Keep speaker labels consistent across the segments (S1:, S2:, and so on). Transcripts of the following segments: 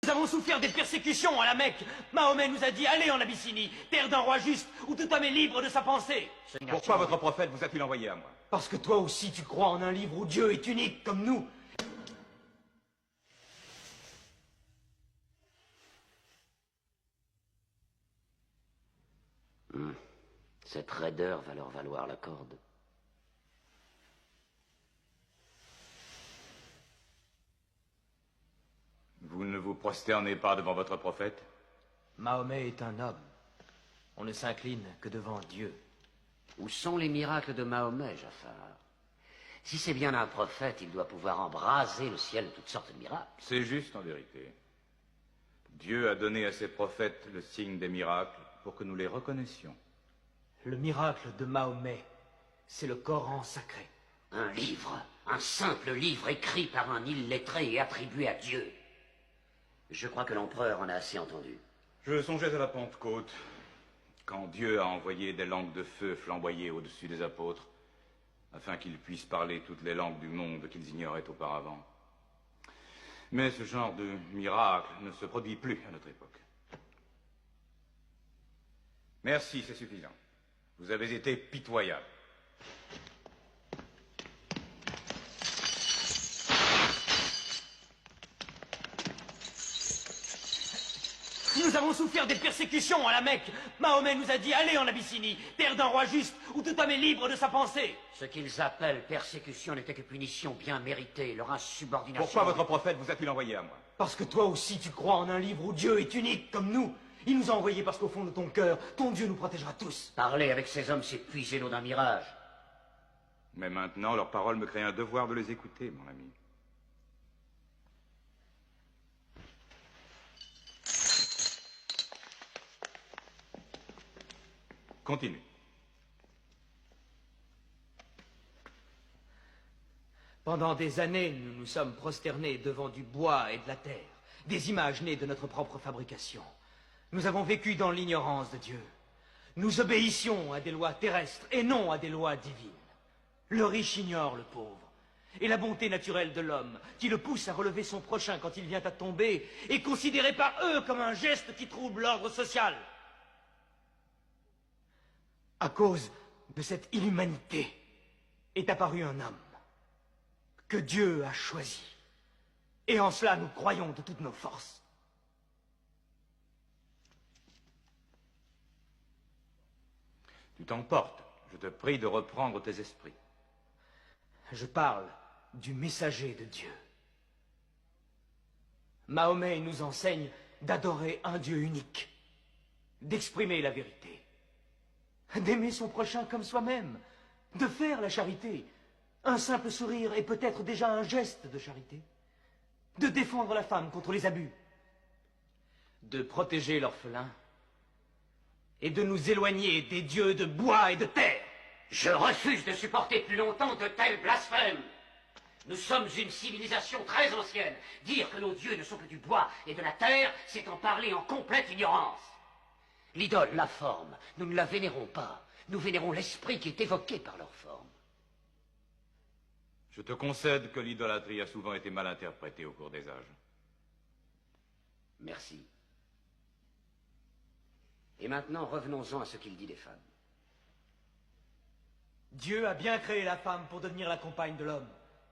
S1: Nous avons souffert des persécutions à la Mecque. Mahomet nous a dit, allez en Abyssinie, terre d'un roi juste, où tout homme est libre de sa pensée.
S2: Pourquoi votre prophète vous a-t-il envoyé à moi?
S1: Parce que toi aussi tu crois en un livre où Dieu est unique comme nous.
S3: Cette raideur va leur valoir la corde.
S2: Vous ne vous prosternez pas devant votre prophète?
S1: Mahomet est un homme. On ne s'incline que devant Dieu.
S3: Où sont les miracles de Mahomet, Jafar? Si c'est bien un prophète, il doit pouvoir embraser le ciel de toutes sortes de miracles.
S2: C'est juste en vérité. Dieu a donné à ses prophètes le signe des miracles pour que nous les reconnaissions.
S1: Le miracle de Mahomet, c'est le Coran sacré.
S3: Un livre, un simple livre écrit par un illettré et attribué à Dieu. Je crois que l'empereur en a assez entendu.
S2: Je songeais à la Pentecôte, quand Dieu a envoyé des langues de feu flamboyer au-dessus des apôtres, afin qu'ils puissent parler toutes les langues du monde qu'ils ignoraient auparavant. Mais ce genre de miracle ne se produit plus à notre époque. Merci, c'est suffisant. Vous avez été pitoyable.
S1: Nous avons souffert des persécutions à la Mecque. Mahomet nous a dit, allez en Abyssinie, terre d'un roi juste, où tout homme est libre de sa pensée.
S3: Ce qu'ils appellent persécution n'était que punition bien méritée, leur insubordination...
S2: Pourquoi votre prophète vous a-t-il envoyé à moi?
S1: Parce que toi aussi tu crois en un livre où Dieu est unique comme nous. Il nous a envoyés parce qu'au fond de ton cœur, ton Dieu nous protégera tous.
S3: Parler avec ces hommes, c'est puiser l'eau d'un mirage.
S2: Mais maintenant, leurs paroles me créent un devoir de les écouter, mon ami. Continue.
S1: Pendant des années, nous nous sommes prosternés devant du bois et de la terre, des images nées de notre propre fabrication. Nous avons vécu dans l'ignorance de Dieu. Nous obéissions à des lois terrestres et non à des lois divines. Le riche ignore le pauvre. Et la bonté naturelle de l'homme, qui le pousse à relever son prochain quand il vient à tomber, est considérée par eux comme un geste qui trouble l'ordre social. À cause de cette inhumanité est apparu un homme que Dieu a choisi. Et en cela, nous croyons de toutes nos forces.
S2: Tu t'emportes. Je te prie de reprendre tes esprits.
S1: Je parle du messager de Dieu. Mahomet nous enseigne d'adorer un Dieu unique, d'exprimer la vérité, d'aimer son prochain comme soi-même, de faire la charité. Un simple sourire est peut-être déjà un geste de charité. De défendre la femme contre les abus, de protéger l'orphelin et de nous éloigner des dieux de bois et de terre.
S3: Je refuse de supporter plus longtemps de tels blasphèmes. Nous sommes une civilisation très ancienne. Dire que nos dieux ne sont que du bois et de la terre, c'est en parler en complète ignorance. L'idole, la forme, nous ne la vénérons pas. Nous vénérons l'esprit qui est évoqué par leur forme.
S2: Je te concède que l'idolâtrie a souvent été mal interprétée au cours des âges.
S3: Merci. Et maintenant, revenons-en à ce qu'il dit des femmes.
S1: Dieu a bien créé la femme pour devenir la compagne de l'homme.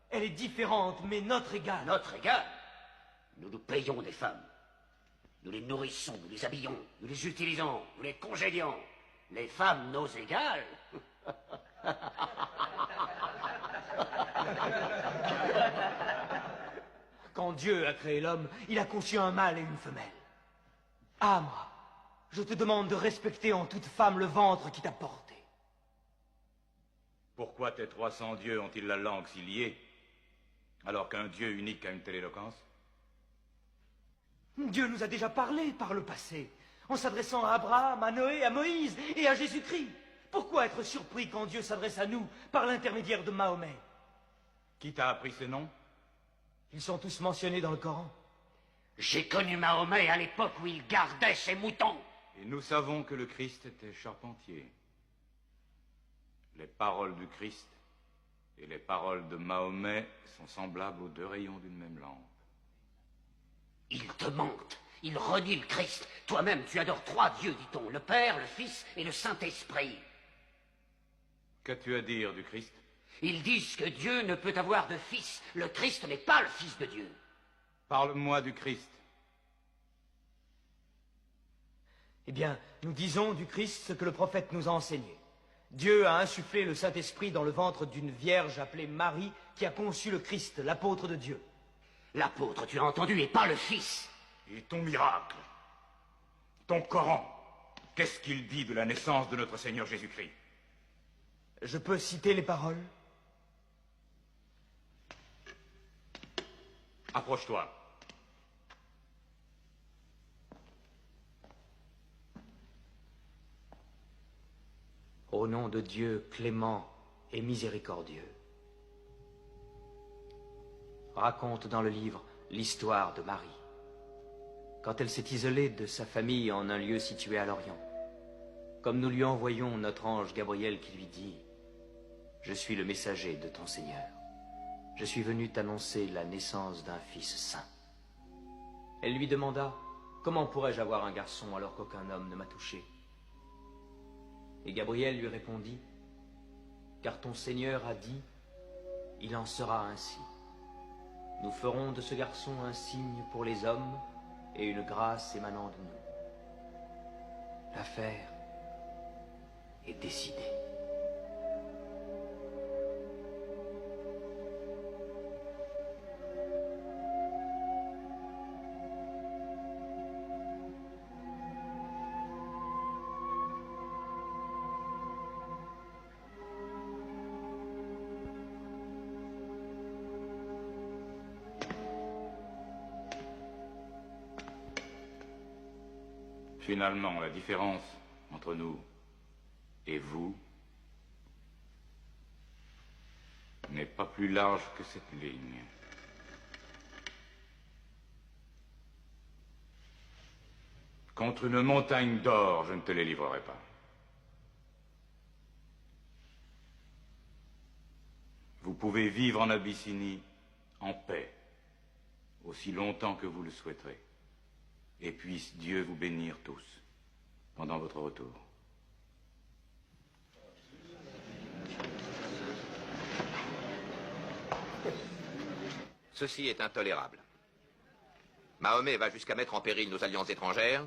S1: Elle est différente, mais notre égale.
S3: Notre égale? Nous nous payons des femmes. Nous les nourrissons, nous les habillons, nous les utilisons, nous les congédions. Les femmes, nos égales?
S1: Quand Dieu a créé l'homme, il a conçu un mâle et une femelle. Amra, je te demande de respecter en toute femme le ventre qui t'a porté.
S2: Pourquoi tes 300 dieux ont-ils la langue si liée, alors qu'un Dieu unique a une telle éloquence?
S1: Dieu nous a déjà parlé par le passé, en s'adressant à Abraham, à Noé, à Moïse et à Jésus-Christ. Pourquoi être surpris quand Dieu s'adresse à nous par l'intermédiaire de Mahomet?
S2: Qui t'a appris ces noms?
S1: Ils sont tous mentionnés dans le Coran.
S3: J'ai connu Mahomet à l'époque où il gardait ses moutons.
S2: Et nous savons que le Christ était charpentier. Les paroles du Christ et les paroles de Mahomet sont semblables aux deux rayons d'une même lampe.
S3: Il te mente. Il renie le Christ. Toi-même, tu adores 3 dieux, dit-on. Le Père, le Fils et le Saint-Esprit.
S2: Qu'as-tu à dire du Christ?
S3: Ils disent que Dieu ne peut avoir de fils. Le Christ n'est pas le Fils de Dieu.
S2: Parle-moi du Christ.
S1: Eh bien, nous disons du Christ ce que le prophète nous a enseigné. Dieu a insufflé le Saint-Esprit dans le ventre d'une vierge appelée Marie, qui a conçu le Christ, l'apôtre de Dieu.
S3: L'apôtre, tu as entendu, et pas le Fils.
S2: Et ton miracle, ton Coran, qu'est-ce qu'il dit de la naissance de notre Seigneur Jésus-Christ?
S1: Je peux citer les paroles?
S2: Approche-toi.
S1: Au nom de Dieu clément et miséricordieux. Raconte dans le livre l'histoire de Marie, quand elle s'est isolée de sa famille en un lieu situé à l'Orient, comme nous lui envoyons notre ange Gabriel qui lui dit: « Je suis le messager de ton Seigneur. Je suis venu t'annoncer la naissance d'un fils saint. » Elle lui demanda: « Comment pourrais-je avoir un garçon alors qu'aucun homme ne m'a touché ?» Et Gabriel lui répondit: « Car ton Seigneur a dit, il en sera ainsi. Nous ferons de ce garçon un signe pour les hommes et une grâce émanant de nous. » L'affaire est décidée.
S2: Finalement, la différence entre nous et vous n'est pas plus large que cette ligne. Contre une montagne d'or, je ne te les livrerai pas. Vous pouvez vivre en Abyssinie en paix, aussi longtemps que vous le souhaiterez. Et puisse Dieu vous bénir tous pendant votre retour.
S4: Ceci est intolérable. Mahomet va jusqu'à mettre en péril nos alliances étrangères,